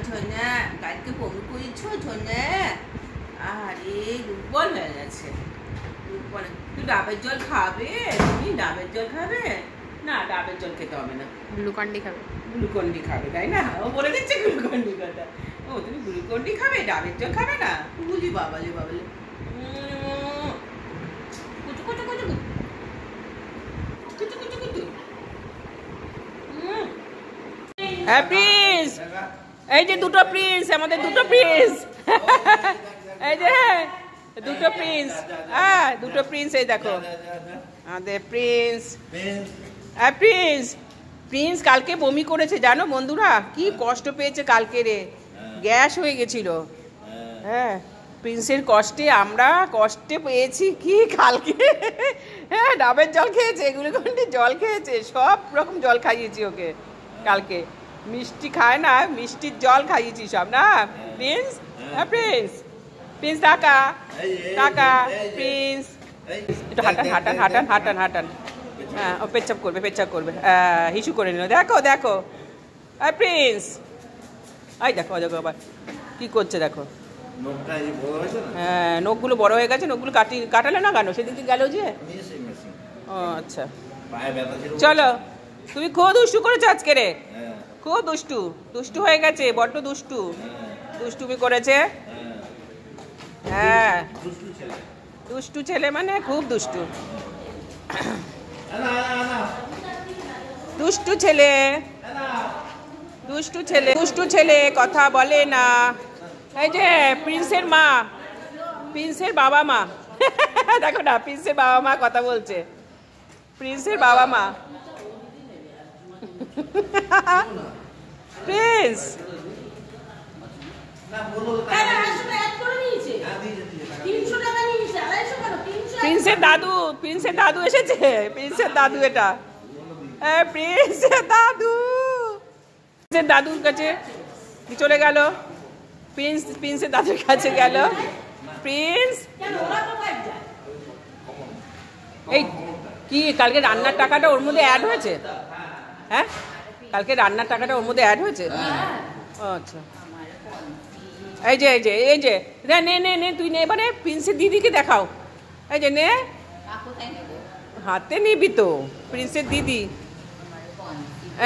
ঝোনা কালকে বমি করেছো ঝোনা? আরে দুর্বল হয়ে গেছে, দুর্বল। তুই ডাবের জল খাবে? তুমি ডাবের জল খাবে? না, ডাবের জল খেতে হবে না, গ্লুকন্ডি খাবে। গ্লুকন্ডি খাবে, তাই না? ও বলে দিচ্ছে গ্লুকন্ডি কথা। ও তুমি গ্লুকন্ডি খাবে, ডাবের জল খাবে না? বুঝি বাবালে বাবালে। কুচু কুচু কুচু কুচু কুচু কুচু। প্রিন্স, এই যে দুটো প্রিন্স, আমাদের দুটো প্রিন্স, এই যে দুটো প্রিন্স, হ্যাঁ দুটো প্রিন্স, এই দেখো আমাদের প্রিন্স। প্রিন্স, প্রিন্স কালকে বমি করেছে জানো বন্ধুরা, কি কষ্ট পেয়েছে কালকে রে, গ্যাস হয়ে গেছিল। হ্যাঁ, প্রিন্সের কষ্টে আমরা কষ্টে পেয়েছি কি কালকে। হ্যাঁ, ডাবের জল খেয়েছে, গ্লুকন্ডির জল খেয়েছে, সব রকম জল খাইয়েছি ওকে কালকে। মিষ্টি খায় না, মিষ্টির জল খাইয়েছি সব না প্রিন্স। হ্যাঁ প্রিন্স, প্রিন্স টাকা টাকা, প্রিন্স একটু হাঁটান হাঁটান হাঁটান হাঁটান হাঁটান। হ্যাঁ, ও পেচ্ছাপ করবে, পেচ্ছাপ করবে, হিসু করে নিল, দেখো দেখো। প্রিন্স, এই দেখো দেখো আবার কি করছে দেখো। হ্যাঁ, নখগুলো বড় হয়ে গেছে, নখগুলো কাটালে না কেন? সেদিকে গেল যে। ও আচ্ছা, চলো। তুমি খুব দুষ্টু করেছো আজকে রে, খুব দুষ্টু, দুষ্টু হয়ে গেছে, বড্ড দুষ্টু, দুষ্টুমি করেছে। হ্যাঁ, দুষ্টু ছেলে মানে খুব দুষ্টু, দুষ্টু ছেলে, দুষ্টু ছেলে, দুষ্টু ছেলে, কথা বলে না। এই যে প্রিন্সের মা, প্রিন্সের বাবা মা, দেখো না প্রিন্সের বাবা মা কথা বলছে, প্রিন্সের বাবা মা। প্রিন্স, প্রিন্সের দাদু, প্রিন্সের দাদু এসেছে, প্রিন্সের দাদু এটা, প্রিন্সের দাদু, প্রিন্সের দাদুর কাছে চলে গেল, প্রিন্স প্রিন্সের দাদুর কাছে গেল। প্রিন্স, এই কি কালকে রান্নার টাকাটা ওর মধ্যে অ্যাড হয়েছে? হ্যাঁ, কালকে রান্নার টাকাটা ওর মধ্যে অ্যাড হয়েছে। আচ্ছা, এই যে এই যে এই যে নে নে নে, তুই নে এবারে, প্রিন্সের দিদিকে দেখাও। এই যে নে, হাতে নিবি তো, প্রিন্সের দিদি,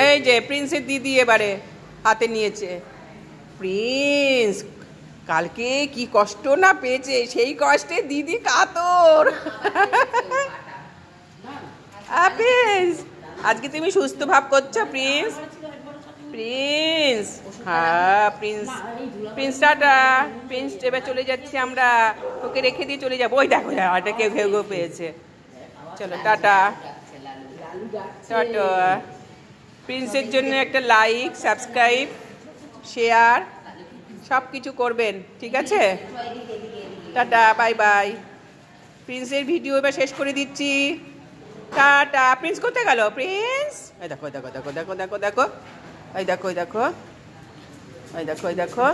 এই যে প্রিন্সের দিদি এবারে হাতে নিয়েছে। প্রিন্স কালকে কি কষ্ট না পেয়েছে, সেই কষ্টে দিদি কাতর। প্রিন্স, আজকে তুমি সুস্থ ভাব করছো প্রিন্স, প্রিন্স। হ্যাঁ প্রিন্স, প্রিন্স টাটা। প্রিন্স এবার চলে যাচ্ছি আমরা, ওকে রেখে দিয়ে চলে যাবো। ওই দেখো এটা কেউ ঘেউ ঘেউ পেয়েছে। চলো টাটা টাটা। প্রিন্সের জন্য একটা লাইক, সাবস্ক্রাইব, শেয়ার সব কিছু করবেন, ঠিক আছে? Tata, bye bye. প্রিন্সের ভিডিও এবার শেষ করে দিচ্ছি, টাটা। প্রিন্স কোথায় গেল? প্রিন্স, এই দেখো দেখো দেখো দেখো দেখো দেখো, এই দেখো দেখো, এই দেখো দেখো।